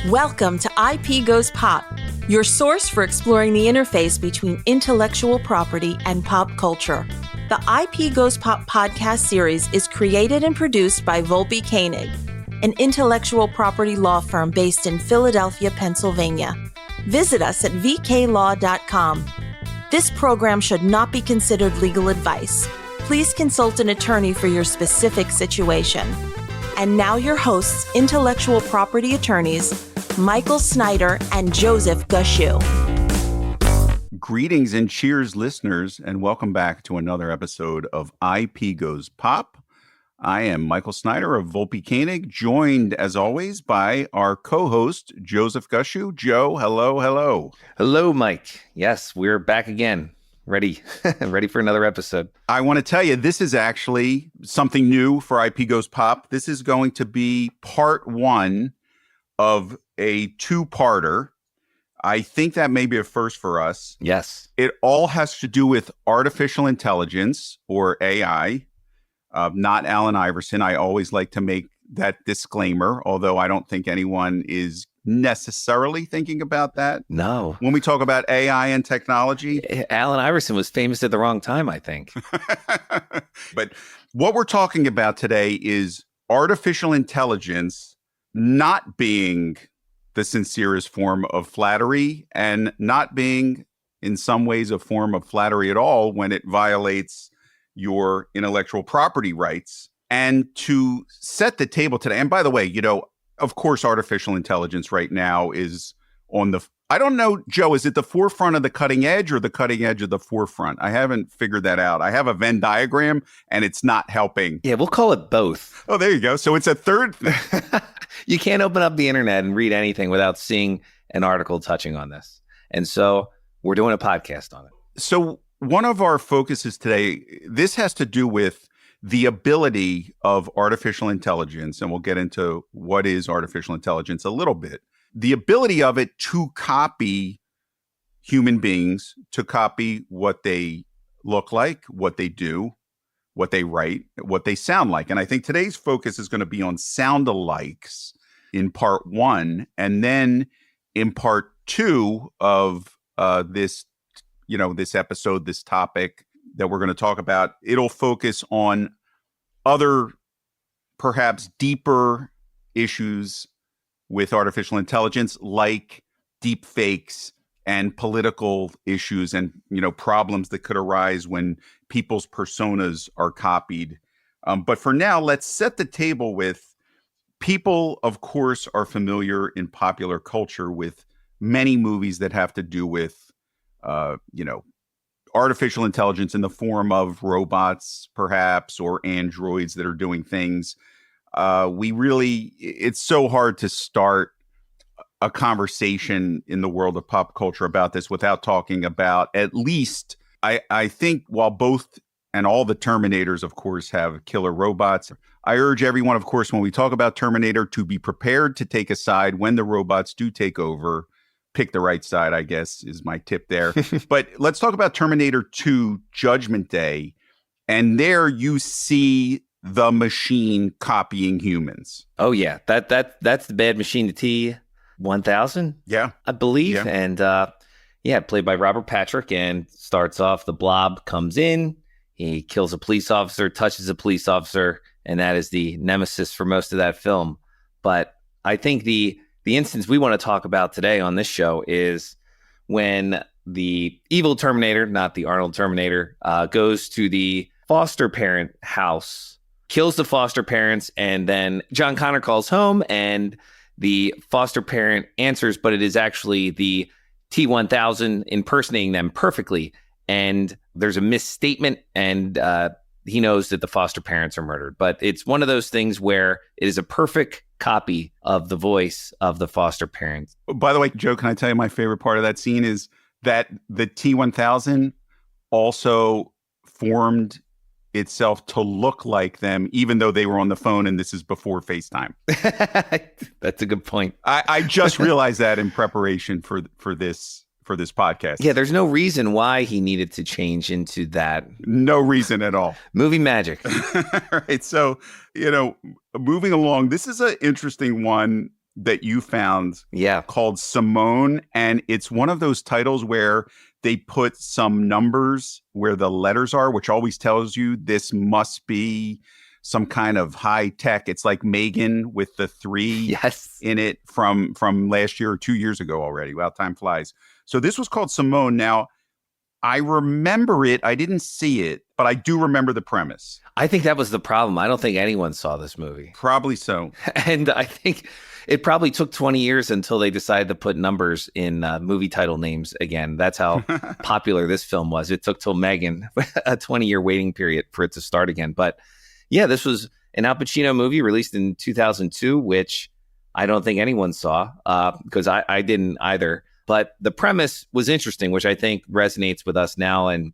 Welcome to IP Goes Pop, your source for exploring the interface between intellectual property and pop culture. The IP Goes Pop podcast series is created and produced by Volpe Koenig, an intellectual property law firm based in Philadelphia, Pennsylvania. Visit us at vklaw.com. This program should not be considered legal advice. Please consult an attorney for your specific situation. And now your hosts, intellectual property attorneys, Michael Snyder and Joseph Gushu. Greetings and cheers, listeners, and welcome back to another episode of IP Goes Pop. I am Michael Snyder of Volpe Koenig, joined, as always, by our co-host, Joseph Gushu. Joe, hello. Hello, Mike. Yes, we're back again. Ready for another episode. I want to tell you, this is actually something new for IP Goes Pop. This is going to be part one of a two-parter. I think that may be a first for us. Yes. It all has to do with artificial intelligence, or AI, not Allen Iverson. I always like to make that disclaimer, although I don't think anyone is necessarily thinking about that. No. When we talk about AI and technology. Allen Iverson was famous at the wrong time, I think. But what we're talking about today is artificial intelligence not being the sincerest form of flattery and not being, in some ways, a form of flattery at all when it violates your intellectual property rights. And to set the table today, and by the way, of course, artificial intelligence right now is on the, I don't know, Joe, is it the forefront of the cutting edge or the cutting edge of the forefront? I haven't figured that out. I have a Venn diagram and it's not helping. Yeah, we'll call it both. Oh, there you go. So it's a third. You can't open up the internet and read anything without seeing an article touching on this. And so we're doing a podcast on it. So one of our focuses today, this has to do with the ability of artificial intelligence, and we'll get into what is artificial intelligence a little bit, the ability of it to copy human beings, to copy what they look like, what they do, what they write, what they sound like. And I think today's focus is going to be on sound-alikes in part one. And then in part two of this episode, this topic that we're going to talk about, it'll focus on other, perhaps deeper issues with artificial intelligence, like deep fakes and political issues and, problems that could arise when people's personas are copied. But for now, let's set the table with people, of course, are familiar in popular culture with many movies that have to do with, artificial intelligence in the form of robots, perhaps, or androids that are doing things. It's so hard to start a conversation in the world of pop culture about this without talking about, at least, I think, while both and all the Terminators, of course, have killer robots, I urge everyone, of course, when we talk about Terminator, to be prepared to take a side when the robots do take over. Pick the right side, I guess, is my tip there. But let's talk about Terminator 2 Judgment Day. And there you see the machine copying humans. Oh, yeah. That's the bad machine, the T-1000, yeah, I believe. Yeah. And played by Robert Patrick, and starts off, the Blob comes in, he kills a police officer, touches a police officer, and that is the nemesis for most of that film. But I think the instance we want to talk about today on this show is when the evil Terminator, not the Arnold Terminator, goes to the foster parent house, kills the foster parents, and then John Connor calls home and the foster parent answers, but it is actually the T-1000 impersonating them perfectly. And there's a misstatement, and he knows that the foster parents are murdered. But it's one of those things where it is a perfect copy of the voice of the foster parents. By the way, Joe, can I tell you my favorite part of that scene is that the T-1000 also formed itself to look like them, even though they were on the phone, and this is before FaceTime. That's a good point. I just realized that in preparation for this podcast. Yeah, there's no reason why he needed to change into that. No reason at all. Movie magic. Right. So, moving along, this is an interesting one. that you found Yeah. called Simone. And it's one of those titles where they put some numbers where the letters are, which always tells you this must be some kind of high tech. It's like Megan with the 3 Yes. in it from last year or 2 years ago already. Wow, time flies. So this was called Simone. Now, I remember it. I didn't see it, but I do remember the premise. I think that was the problem. I don't think anyone saw this movie. Probably so. And I think it probably took 20 years until they decided to put numbers in movie title names again. That's how popular this film was. It took till Megan a 20-year waiting period for it to start again. But yeah, this was an Al Pacino movie released in 2002, which I don't think anyone saw because I didn't either. But the premise was interesting, which I think resonates with us now and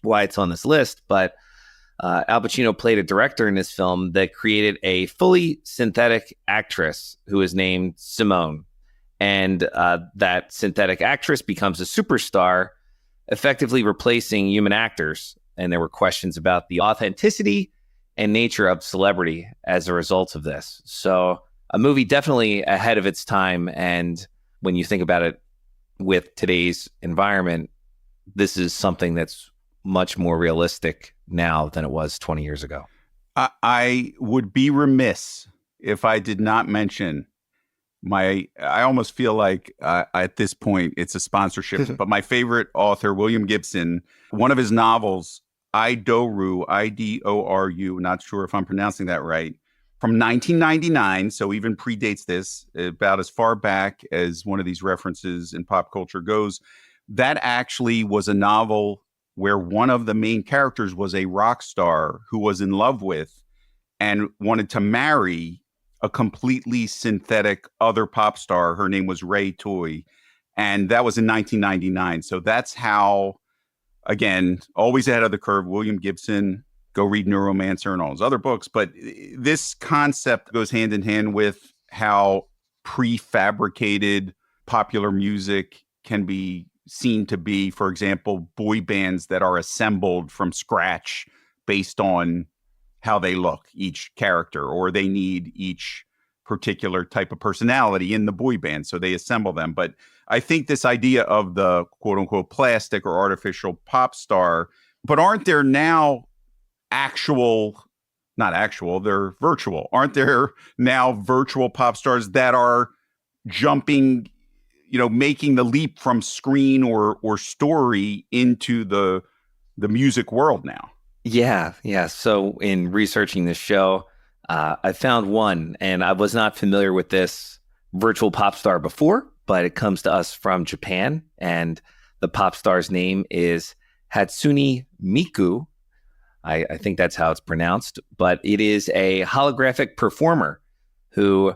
why it's on this list. But Al Pacino played a director in this film that created a fully synthetic actress who is named Simone. And that synthetic actress becomes a superstar, effectively replacing human actors. And there were questions about the authenticity and nature of celebrity as a result of this. So a movie definitely ahead of its time. And when you think about it with today's environment, this is something that's much more realistic now than it was 20 years ago. I would be remiss if I did not mention I almost feel like at this point it's a sponsorship, but my favorite author, William Gibson, one of his novels, Idoru, Idoru, not sure if I'm pronouncing that right, from 1999, so even predates this, about as far back as one of these references in pop culture goes. That actually was a novel where one of the main characters was a rock star who was in love with and wanted to marry a completely synthetic other pop star. Her name was Ray Toy. And that was in 1999. So that's how, again, always ahead of the curve, William Gibson, go read Neuromancer and all his other books. But this concept goes hand in hand with how prefabricated popular music can be seen to be. For example, boy bands that are assembled from scratch based on how they look, each character, or they need each particular type of personality in the boy band, so they assemble them. But I think this idea of the quote unquote plastic or artificial pop star, but aren't there now they're virtual. Aren't there now virtual pop stars that are jumping, making the leap from screen or story into the music world now? Yeah. So in researching this show, I found one, and I was not familiar with this virtual pop star before, but it comes to us from Japan, and the pop star's name is Hatsune Miku. I think that's how it's pronounced, but it is a holographic performer who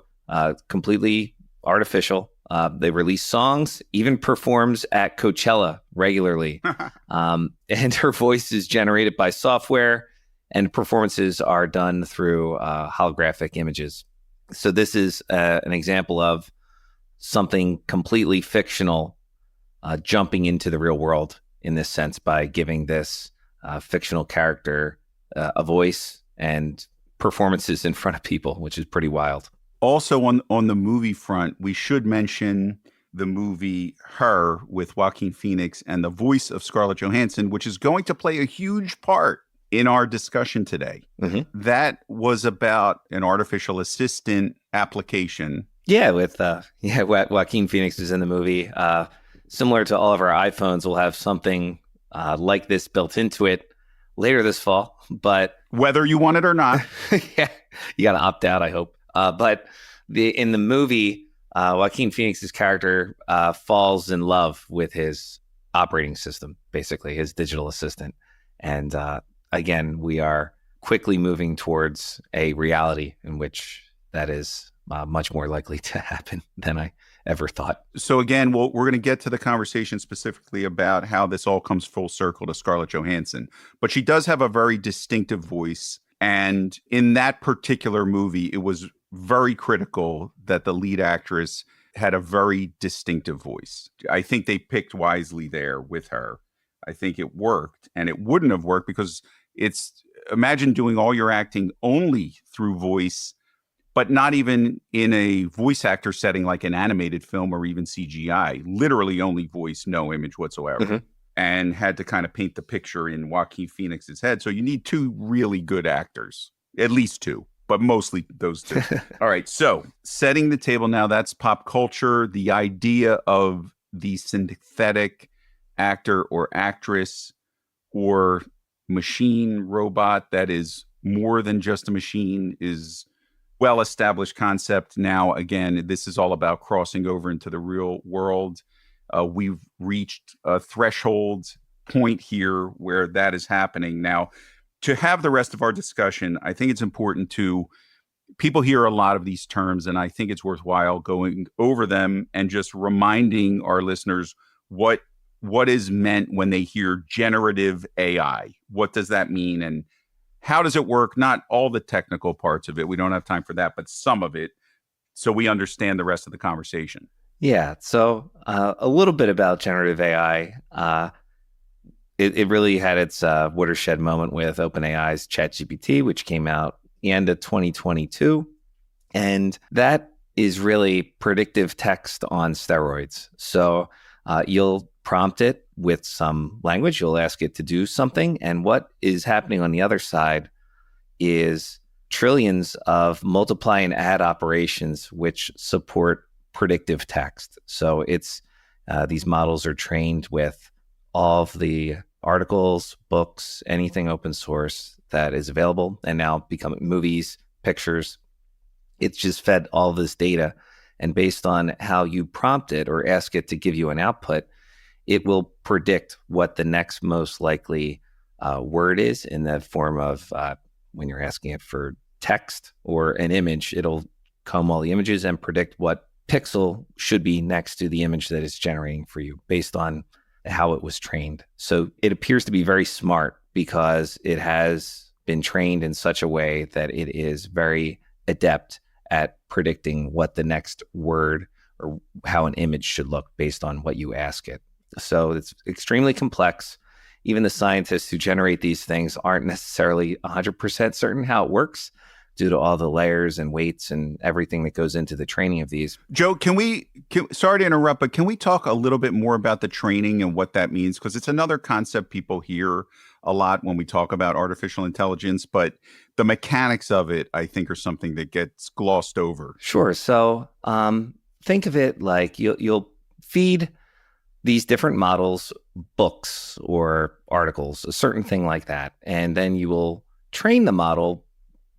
completely artificial. They release songs, even performs at Coachella regularly. And her voice is generated by software, and performances are done through holographic images. So this is an example of something completely fictional jumping into the real world in this sense by giving this fictional character a voice and performances in front of people, which is pretty wild. Also on the movie front, we should mention the movie Her with Joaquin Phoenix and the voice of Scarlett Johansson, which is going to play a huge part in our discussion today. Mm-hmm. That was about an artificial assistant application. Yeah, with Joaquin Phoenix is in the movie. Similar to all of our iPhones, we'll have something like this built into it later this fall. But whether you want it or not, yeah, you got to opt out, I hope. But in the movie, Joaquin Phoenix's character falls in love with his operating system, basically his digital assistant. And again, we are quickly moving towards a reality in which that is much more likely to happen than I ever thought. So again, we're going to get to the conversation specifically about how this all comes full circle to Scarlett Johansson. But she does have a very distinctive voice. And in that particular movie, it was very critical that the lead actress had a very distinctive voice. I think they picked wisely there with her. I think it worked, and it wouldn't have worked because imagine doing all your acting only through voice. but not even in a voice actor setting like an animated film or even CGI. Literally only voice, no image whatsoever. Mhm. And had to kind of paint the picture in Joaquin Phoenix's head. So you need two really good actors, at least two, but mostly those two. All right. So setting the table now, that's pop culture. The idea of the synthetic actor or actress or machine robot that is more than just a machine is well-established concept now. Again, this is all about crossing over into the real world. We've reached a threshold point here where that is happening. Now, to have the rest of our discussion, I think it's important to people hear a lot of these terms, and I think it's worthwhile going over them and just reminding our listeners what is meant when they hear generative AI. What does that mean, and how does it work? Not all the technical parts of it. We don't have time for that, but some of it, so we understand the rest of the conversation. Yeah. So a little bit about generative AI. It really had its watershed moment with OpenAI's ChatGPT, which came out the end of 2022. And that is really predictive text on steroids. So you'll prompt it with some language. You'll ask it to do something. And what is happening on the other side is trillions of multiply and add operations which support predictive text. So it's these models are trained with all of the articles, books, anything open source that is available, and now becoming movies, pictures. It's just fed all this data, and based on how you prompt it or ask it to give you an output, it will predict what the next most likely word is in the form of when you're asking it for text or an image, it'll comb all the images and predict what pixel should be next to the image that it's generating for you based on how it was trained. So it appears to be very smart because it has been trained in such a way that it is very adept at predicting what the next word or how an image should look based on what you ask it. So it's extremely complex. Even the scientists who generate these things aren't necessarily 100% certain how it works due to all the layers and weights and everything that goes into the training of these. Joe, sorry to interrupt, but can we talk a little bit more about the training and what that means? Because it's another concept people hear a lot when we talk about artificial intelligence, but the mechanics of it, I think, are something that gets glossed over. Sure. So think of it like you'll feed these different models books or articles, a certain thing like that. And then you will train the model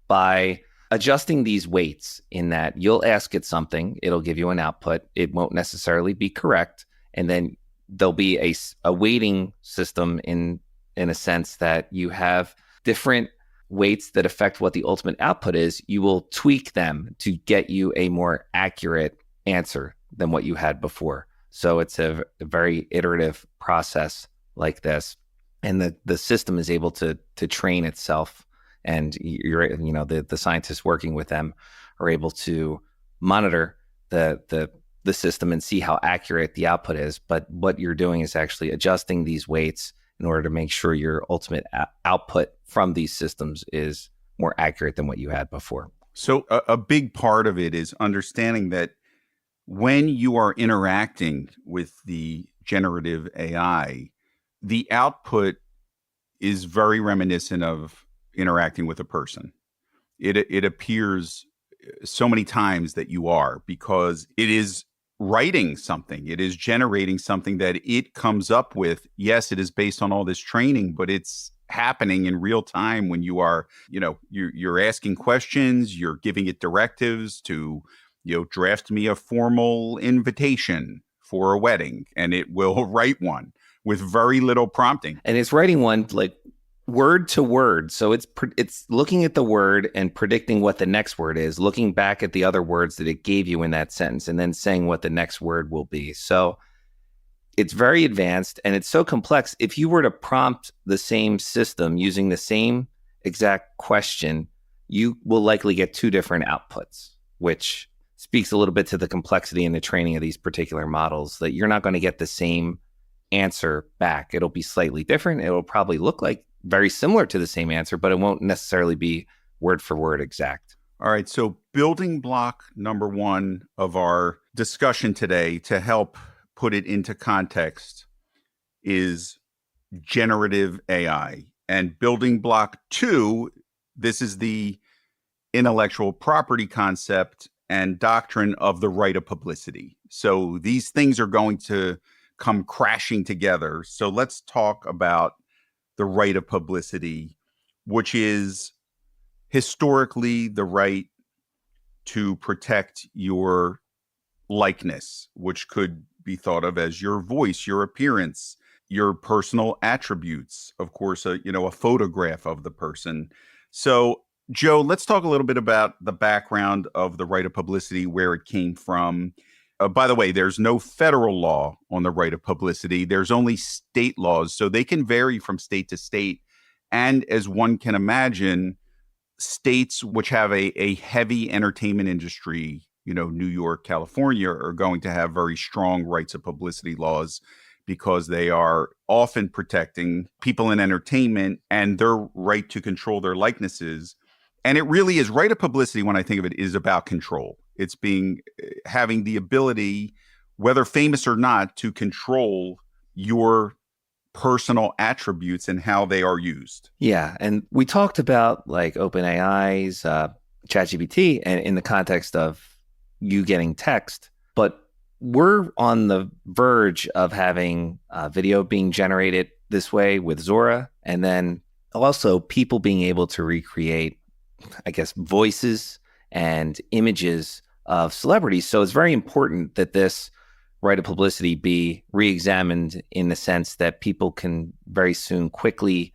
by adjusting these weights in that you'll ask it something, it'll give you an output. It won't necessarily be correct. And then there'll be a weighting system in a sense that you have different weights that affect what the ultimate output is. You will tweak them to get you a more accurate answer than what you had before. So it's a very iterative process like this. And the system is able to train itself. And the scientists working with them are able to monitor the system and see how accurate the output is. But what you're doing is actually adjusting these weights in order to make sure your ultimate output from these systems is more accurate than what you had before. So a big part of it is understanding that when you are interacting with the generative AI, the output is very reminiscent of interacting with a person. It appears so many times that you are, because it is writing something. It is generating something that it comes up with. Yes, it is based on all this training, but it's happening in real time when you are, you're asking questions, you're giving it directives to, draft me a formal invitation for a wedding, and it will write one with very little prompting. And it's writing one like word to word. So it's looking at the word and predicting what the next word is, looking back at the other words that it gave you in that sentence, and then saying what the next word will be. So it's very advanced and it's so complex. If you were to prompt the same system using the same exact question, you will likely get two different outputs, which speaks a little bit to the complexity in the training of these particular models, that you're not going to get the same answer back. It'll be slightly different. It'll probably look like very similar to the same answer, but it won't necessarily be word for word exact. All right. So, building block number one of our discussion today, to help put it into context, is generative AI. And building block two, this is the intellectual property concept and doctrine of the right of publicity. So, these things are going to come crashing together. So, let's talk about the right of publicity, which is historically the right to protect your likeness, which could be thought of as your voice, your appearance, your personal attributes, of course, a photograph of the person. So, Joe, let's talk a little bit about the background of the right of publicity, where it came from. By the way, there's no federal law on the right of publicity. There's only state laws, so they can vary from state to state. And as one can imagine, states which have a heavy entertainment industry, New York, California, are going to have very strong rights of publicity laws because they are often protecting people in entertainment and their right to control their likenesses. And it really is, right of publicity, when I think of it, is about control. It's having the ability, whether famous or not, to control your personal attributes and how they are used. Yeah. And we talked about like OpenAI's ChatGPT and in the context of you getting text, but we're on the verge of having video being generated this way with Zora, and then also people being able to recreate, I guess, voices and images of celebrities. So it's very important that this right of publicity be re-examined in the sense that people can very soon quickly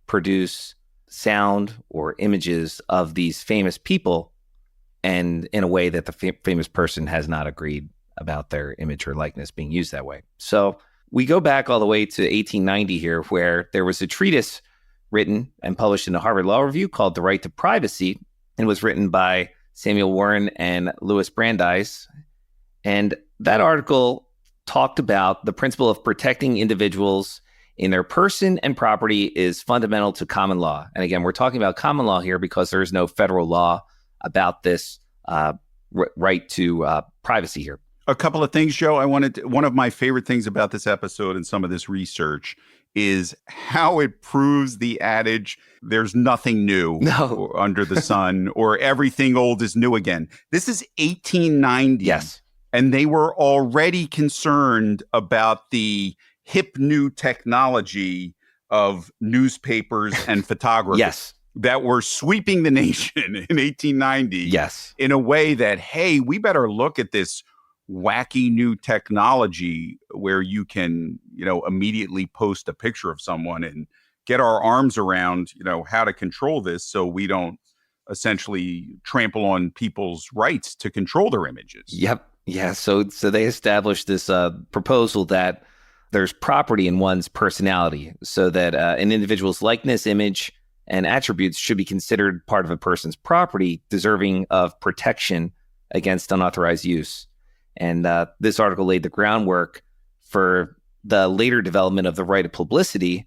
produce sound or images of these famous people, and in a way that the famous person has not agreed about their image or likeness being used that way. So we go back all the way to 1890 here, where there was a treatise written and published in the Harvard Law Review called The Right to Privacy, and was written by Samuel Warren and Louis Brandeis. And that article talked about the principle of protecting individuals in their person and property is fundamental to common law. And again, we're talking about common law here because there is no federal law about this right to privacy here. A couple of things, Joe. One of my favorite things about this episode and some of this research is how it proves the adage, there's nothing new under the sun, or everything old is new again. This is 1890. Yes. And they were already concerned about the hip new technology of newspapers and photography. Yes. That were sweeping the nation in 1890. Yes. In a way that, hey, we better look at this wacky new technology where you can, immediately post a picture of someone and get our arms around, how to control this so we don't essentially trample on people's rights to control their images. Yep. Yeah. So they established this proposal that there's property in one's personality, so that an individual's likeness, image, and attributes should be considered part of a person's property, deserving of protection against unauthorized use. And this article laid the groundwork for the later development of the right of publicity,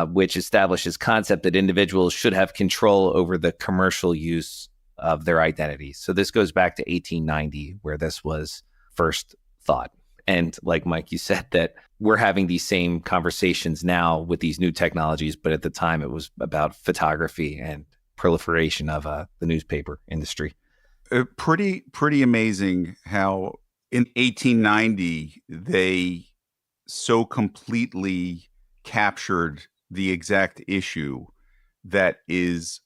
which establishes concept that individuals should have control over the commercial use of their identity. So this goes back to 1890, where this was first thought. And like Mike, you said that we're having these same conversations now with these new technologies, but at the time it was about photography and proliferation of the newspaper industry. Pretty amazing how in 1890 they so completely captured the exact issue that is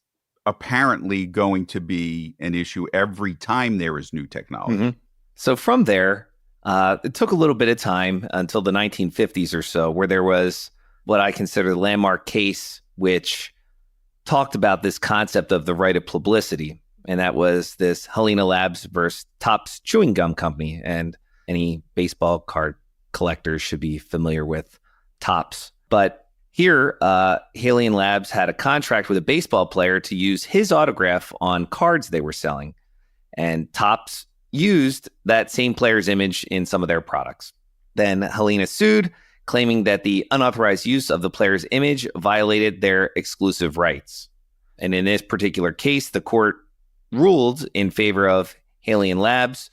apparently going to be an issue every time there is new technology. Mm-hmm. So from there, it took a little bit of time until the 1950s or so, where there was what I consider the landmark case, which talked about this concept of the right of publicity. And that was this Helena Labs versus Topps Chewing Gum Company. And any baseball card collectors should be familiar with Topps. But here, Helena Labs had a contract with a baseball player to use his autograph on cards they were selling. And Topps used that same player's image in some of their products. Then Helena sued, claiming that the unauthorized use of the player's image violated their exclusive rights. And in this particular case, the court ruled in favor of Halion Labs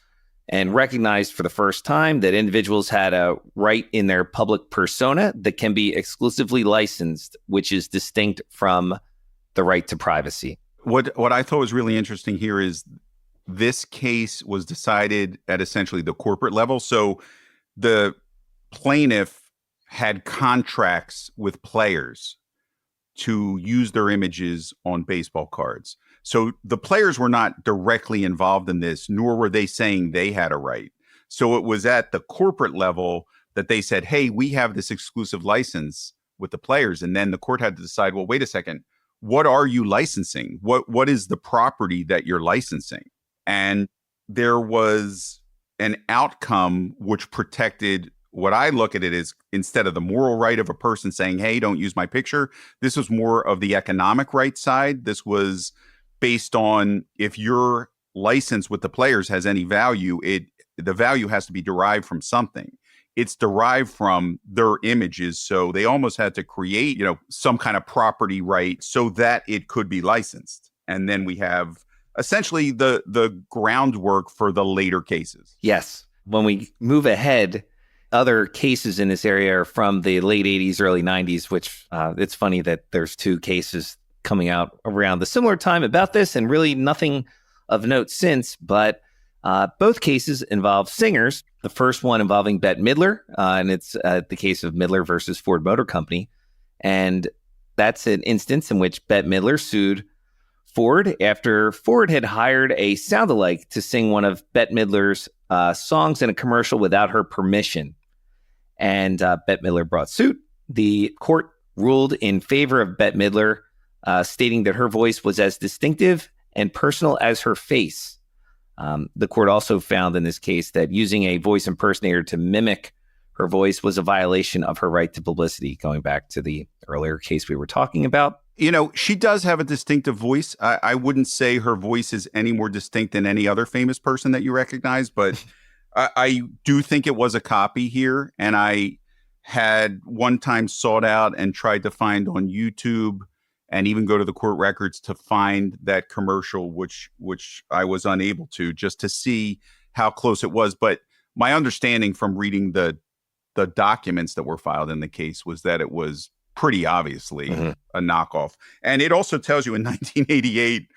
and recognized for the first time that individuals had a right in their public persona that can be exclusively licensed, which is distinct from the right to privacy. What I thought was really interesting here is this case was decided at essentially the corporate level. So the plaintiff had contracts with players to use their images on baseball cards. So the players were not directly involved in this, nor were they saying they had a right. So it was at the corporate level that they said, hey, we have this exclusive license with the players. And then the court had to decide, well, wait a second, what are you licensing? What is the property that you're licensing? And there was an outcome which protected what I look at it is, instead of the moral right of a person saying, hey, don't use my picture, this was more of the economic right side. This was based on, if your license with the players has any value, the value has to be derived from something. It's derived from their images. So they almost had to create, some kind of property right so that it could be licensed. And then we have essentially the groundwork for the later cases. Yes. When we move ahead, other cases in this area are from the late 80s, early 90s, which it's funny that there's two cases coming out around the similar time about this, and really nothing of note since. But both cases involve singers. The first one involving Bette Midler, and it's the case of Midler versus Ford Motor Company. And that's an instance in which Bette Midler sued Ford after Ford had hired a sound-alike to sing one of Bette Midler's songs in a commercial without her permission. And Bette Midler brought suit. The court ruled in favor of Bette Midler, stating that her voice was as distinctive and personal as her face. The court also found in this case that using a voice impersonator to mimic her voice was a violation of her right to publicity, going back to the earlier case we were talking about. She does have a distinctive voice. I wouldn't say her voice is any more distinct than any other famous person that you recognize, but I do think it was a copy here. And I had one time sought out and tried to find on YouTube and even go to the court records to find that commercial, which I was unable to, just to see how close it was. But my understanding from reading the documents that were filed in the case was that it was pretty obviously a knockoff. And it also tells you in 1988,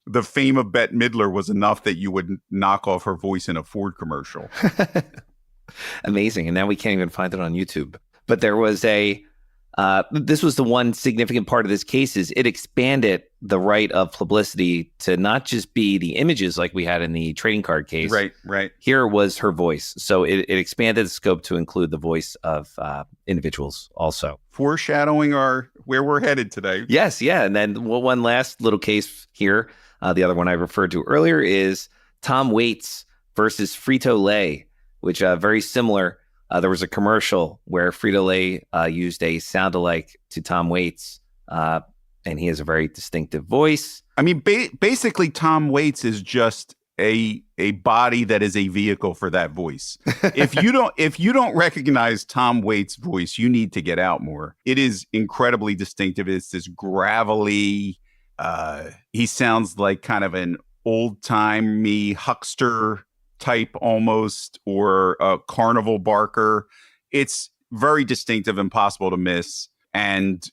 the fame of Bette Midler was enough that you would knock off her voice in a Ford commercial. Amazing. And now we can't even find it on YouTube. But there was this was the one significant part of this case is it expanded the right of publicity to not just be the images like we had in the trading card case. Right. Here was her voice. So it expanded the scope to include the voice of individuals also. Foreshadowing where we're headed today. Yes, yeah. And then one last little case here. The other one I referred to earlier is Tom Waits versus Frito-Lay, which very similar. There was a commercial where Frito-Lay used a sound-alike to Tom Waits, and he has a very distinctive voice. I mean, basically, Tom Waits is just a body that is a vehicle for that voice. If you don't recognize Tom Waits' voice, you need to get out more. It is incredibly distinctive. It's this gravelly. He sounds like kind of an old-timey huckster type almost, or a carnival barker. It's very distinctive, impossible to miss. And,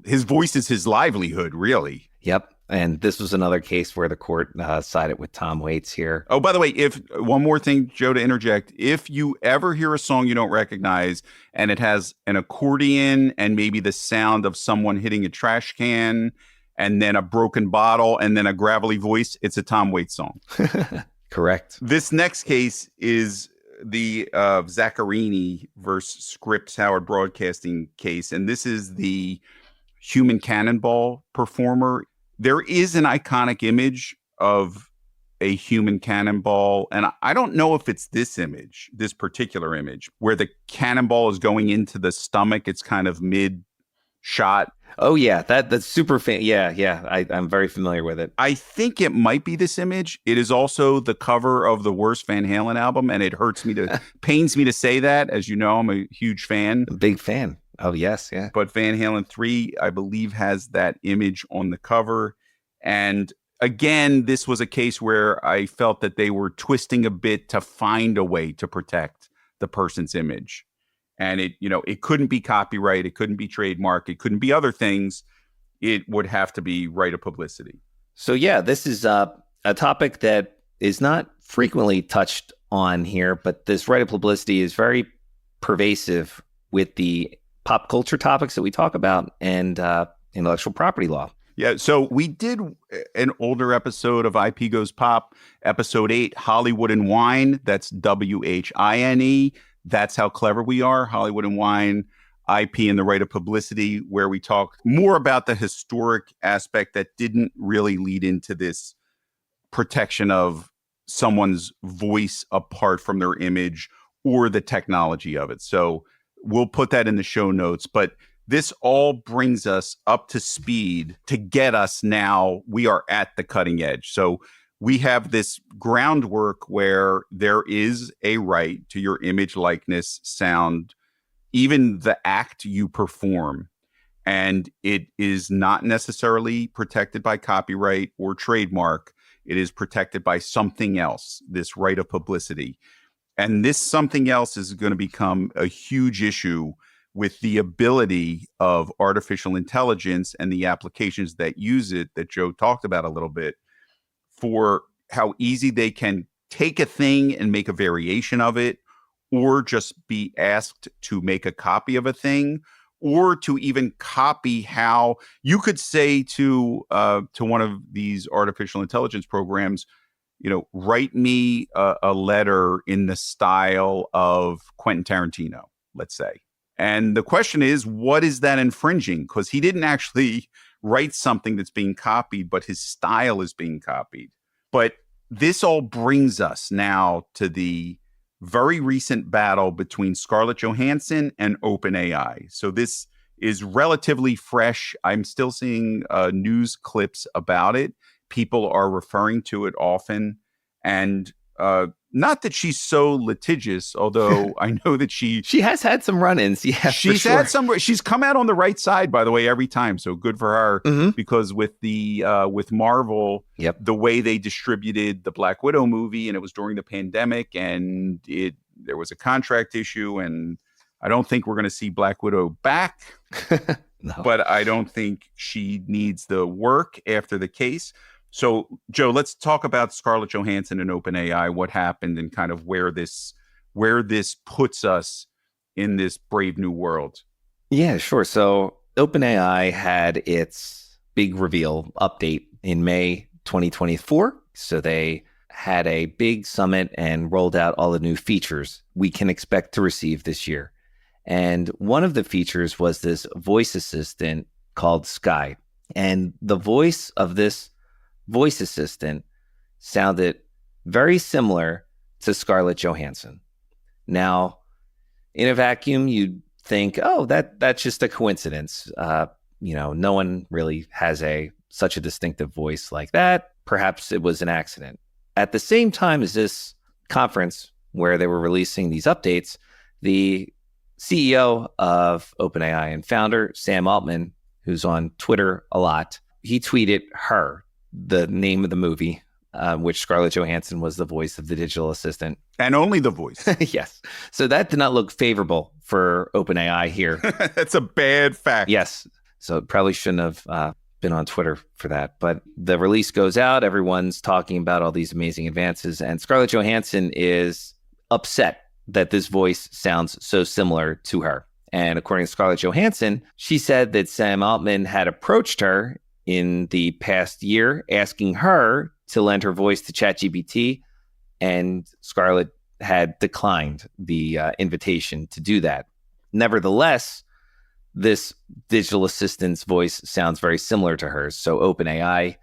his voice is his livelihood, really. Yep. And this was another case where the court sided with Tom Waits here. Oh, by the way, if one more thing, Joe, to interject, if you ever hear a song you don't recognize and it has an accordion and maybe the sound of someone hitting a trash can and then a broken bottle and then a gravelly voice, it's a Tom Waits song. Correct. This next case is the Zaccarini versus Scripps Howard Broadcasting case. And this is the human cannonball performer. There is an iconic image of a human cannonball. And I don't know if it's this particular image, where the cannonball is going into the stomach. It's kind of mid-shot. Oh, yeah. That's super Yeah. I'm very familiar with it. I think it might be this image. It is also the cover of the worst Van Halen album. And it pains me to say that. As you know, I'm a huge fan. A big fan. Oh, yes. Yeah. But Van Halen 3, I believe, has that image on the cover. And again, this was a case where I felt that they were twisting a bit to find a way to protect the person's image. And it couldn't be copyright, it couldn't be trademark, it couldn't be other things. It would have to be right of publicity. So yeah, this is a topic that is not frequently touched on here, but this right of publicity is very pervasive with the pop culture topics that we talk about and intellectual property law. Yeah, so we did an older episode of IP Goes Pop, episode 8, Hollywood and Wine. That's WHINE. That's how clever we are, Hollywood and Wine, IP and the right of publicity, where we talk more about the historic aspect that didn't really lead into this protection of someone's voice apart from their image or the technology of it. So we'll put that in the show notes. But this all brings us up to speed to get us now. We are at the cutting edge. So we have this groundwork where there is a right to your image, likeness, sound, even the act you perform. And it is not necessarily protected by copyright or trademark. It is protected by something else, this right of publicity. And this something else is going to become a huge issue with the ability of artificial intelligence and the applications that use it that Joe talked about a little bit, for how easy they can take a thing and make a variation of it, or just be asked to make a copy of a thing, or to even copy how you could say to one of these artificial intelligence programs, write me a letter in the style of Quentin Tarantino, let's say. And the question is, what is that infringing? Because he didn't actually write something that's being copied, but his style is being copied. But this all brings us now to the very recent battle between Scarlett Johansson and OpenAI. So this is relatively fresh. I'm still seeing news clips about it. People are referring to it often. And not that she's so litigious, although I know that she has had some run-ins. Yeah, she's had some. She's come out on the right side, by the way, every time. So good for her. Mm-hmm. Because with Marvel, yep, the way they distributed the Black Widow movie, and it was during the pandemic, and there was a contract issue, and I don't think we're going to see Black Widow back. No. But I don't think she needs the work after the case. So, Joe, let's talk about Scarlett Johansson and OpenAI, what happened, and kind of where this puts us in this brave new world. Yeah, sure. So OpenAI had its big reveal update in May 2024. So they had a big summit and rolled out all the new features we can expect to receive this year. And one of the features was this voice assistant called Sky. And the voice of this voice assistant sounded very similar to Scarlett Johansson. Now, in a vacuum, you'd think, oh, that's just a coincidence. No one really has such a distinctive voice like that. Perhaps it was an accident. At the same time as this conference where they were releasing these updates, the CEO of OpenAI and founder, Sam Altman, who's on Twitter a lot, he tweeted Her, the name of the movie, which Scarlett Johansson was the voice of the digital assistant. And only the voice. Yes. So that did not look favorable for OpenAI here. That's a bad fact. Yes. So it probably shouldn't have been on Twitter for that. But the release goes out. Everyone's talking about all these amazing advances. And Scarlett Johansson is upset that this voice sounds so similar to her. And according to Scarlett Johansson, she said that Sam Altman had approached her in the past year, asking her to lend her voice to ChatGPT, and Scarlett had declined the invitation to do that. Nevertheless, this digital assistant's voice sounds very similar to hers. So OpenAI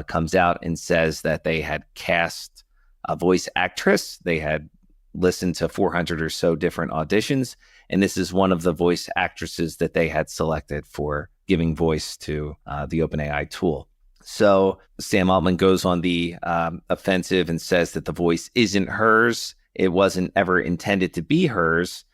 comes out and says that they had cast a voice actress. They had listened to 400 or so different auditions, and this is one of the voice actresses that they had selected for giving voice to the OpenAI tool. So Sam Altman goes on the offensive and says that the voice isn't hers. It wasn't ever intended to be hers.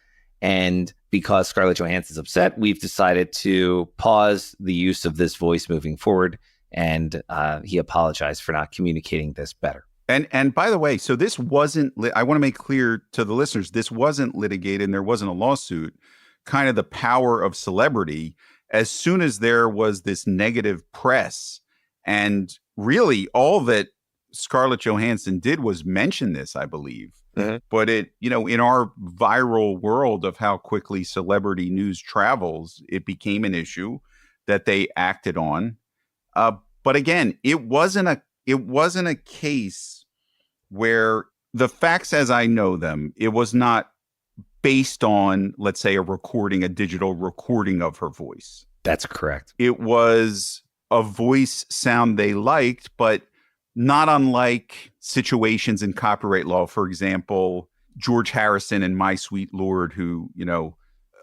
And because Scarlett Johansson's upset, we've decided to pause the use of this voice moving forward and he apologized for not communicating this better. And by the way, so this wasn't, I want to make clear to the listeners, this wasn't litigated and there wasn't a lawsuit. Kind of the power of celebrity, as soon as there was this negative press, and really all that Scarlett Johansson did was mention this, I believe. Mm-hmm. But it, in our viral world of how quickly celebrity news travels, it became an issue that they acted on. But again, it wasn't a case where the facts as I know them, it was not based on, let's say, a digital recording of her voice. That's correct. It was a voice sound they liked, but not unlike situations in copyright law. For example, George Harrison in My Sweet Lord, who,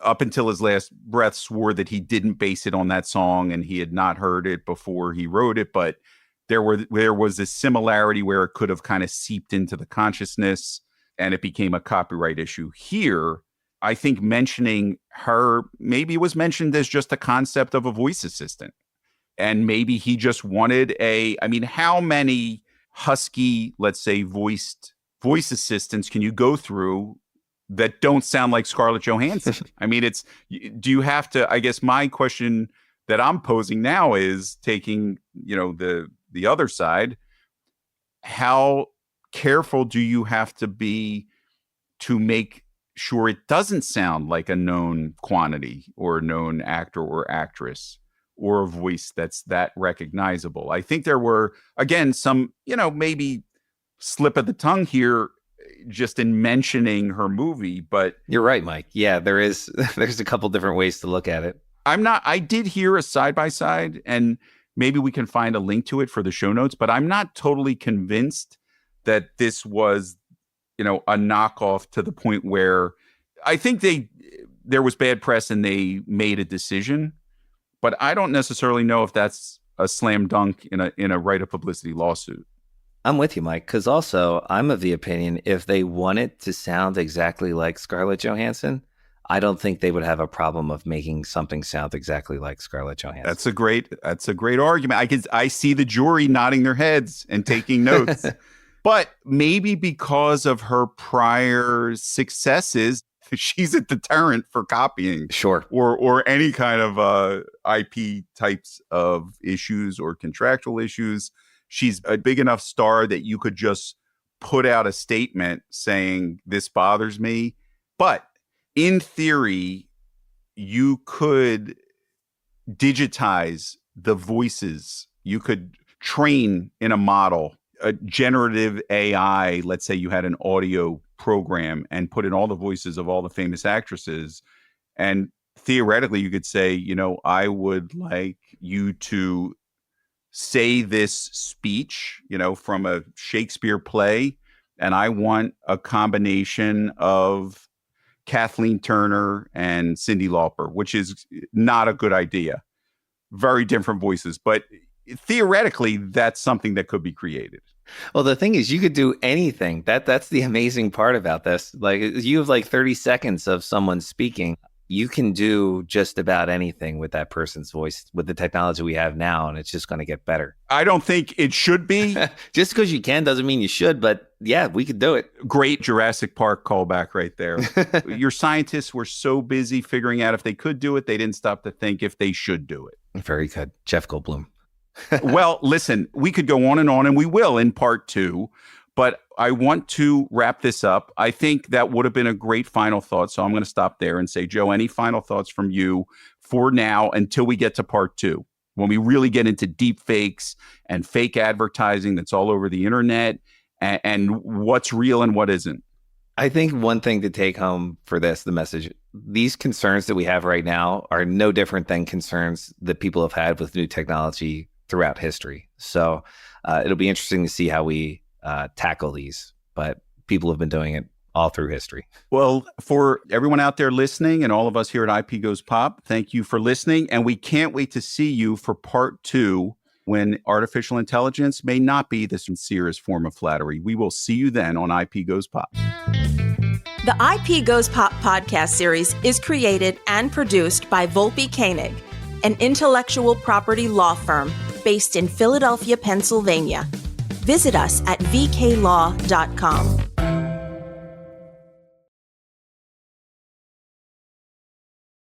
up until his last breath swore that he didn't base it on that song and he had not heard it before he wrote it, but there was this similarity where it could have kind of seeped into the consciousness and it became a copyright issue. Here, I think mentioning her maybe was mentioned as just a concept of a voice assistant. And maybe he just wanted how many husky, let's say, voice assistants can you go through that don't sound like Scarlett Johansson? Do you have to, I guess my question that I'm posing now is taking, the other side, how careful do you have to be to make sure it doesn't sound like a known quantity or a known actor or actress or a voice that's that recognizable? I think there were, again, some, maybe slip of the tongue here just in mentioning her movie, but you're right, Mike. Yeah, there's a couple different ways to look at it. I did hear a side-by-side, and maybe we can find a link to it for the show notes, but I'm not totally convinced that this was, a knockoff to the point where I think there was bad press and they made a decision, but I don't necessarily know if that's a slam dunk in a right of publicity lawsuit. I'm with you, Mike, because also I'm of the opinion if they wanted to sound exactly like Scarlett Johansson, I don't think they would have a problem of making something sound exactly like Scarlett Johansson. That's a great argument. I see the jury nodding their heads and taking notes. But maybe because of her prior successes, she's a deterrent for copying. Sure. Or any kind of IP types of issues or contractual issues. She's a big enough star that you could just put out a statement saying, this bothers me. But in theory, you could digitize the voices. You could train in a model, a generative AI. Let's say you had an audio program and put in all the voices of all the famous actresses. And theoretically, you could say, I would like you to say this speech, from a Shakespeare play. And I want a combination of Kathleen Turner and Cyndi Lauper, which is not a good idea. Very different voices, but theoretically, that's something that could be created. Well, the thing is, you could do anything. That's the amazing part about this. Like, you have like 30 seconds of someone speaking. You can do just about anything with that person's voice with the technology we have now, and it's just going to get better. I don't think it should be. Just because you can doesn't mean you should, but yeah, we could do it. Great Jurassic Park callback right there. Your scientists were so busy figuring out if they could do it, they didn't stop to think if they should do it. Very good. Jeff Goldblum. Well, listen, we could go on, and we will in part 2. But I want to wrap this up. I think that would have been a great final thought. So I'm going to stop there and say, Joe, any final thoughts from you for now until we get to part 2, when we really get into deep fakes and fake advertising that's all over the internet and what's real and what isn't? I think one thing to take home for this, the message, these concerns that we have right now are no different than concerns that people have had with new technology throughout history. So it'll be interesting to see how we tackle these, but people have been doing it all through history. Well, for everyone out there listening and all of us here at IP Goes Pop, thank you for listening. And we can't wait to see you for part 2, when artificial intelligence may not be the sincerest form of flattery. We will see you then on IP Goes Pop. The IP Goes Pop podcast series is created and produced by Volpe Koenig, an intellectual property law firm based in Philadelphia, Pennsylvania. Visit us at vklaw.com.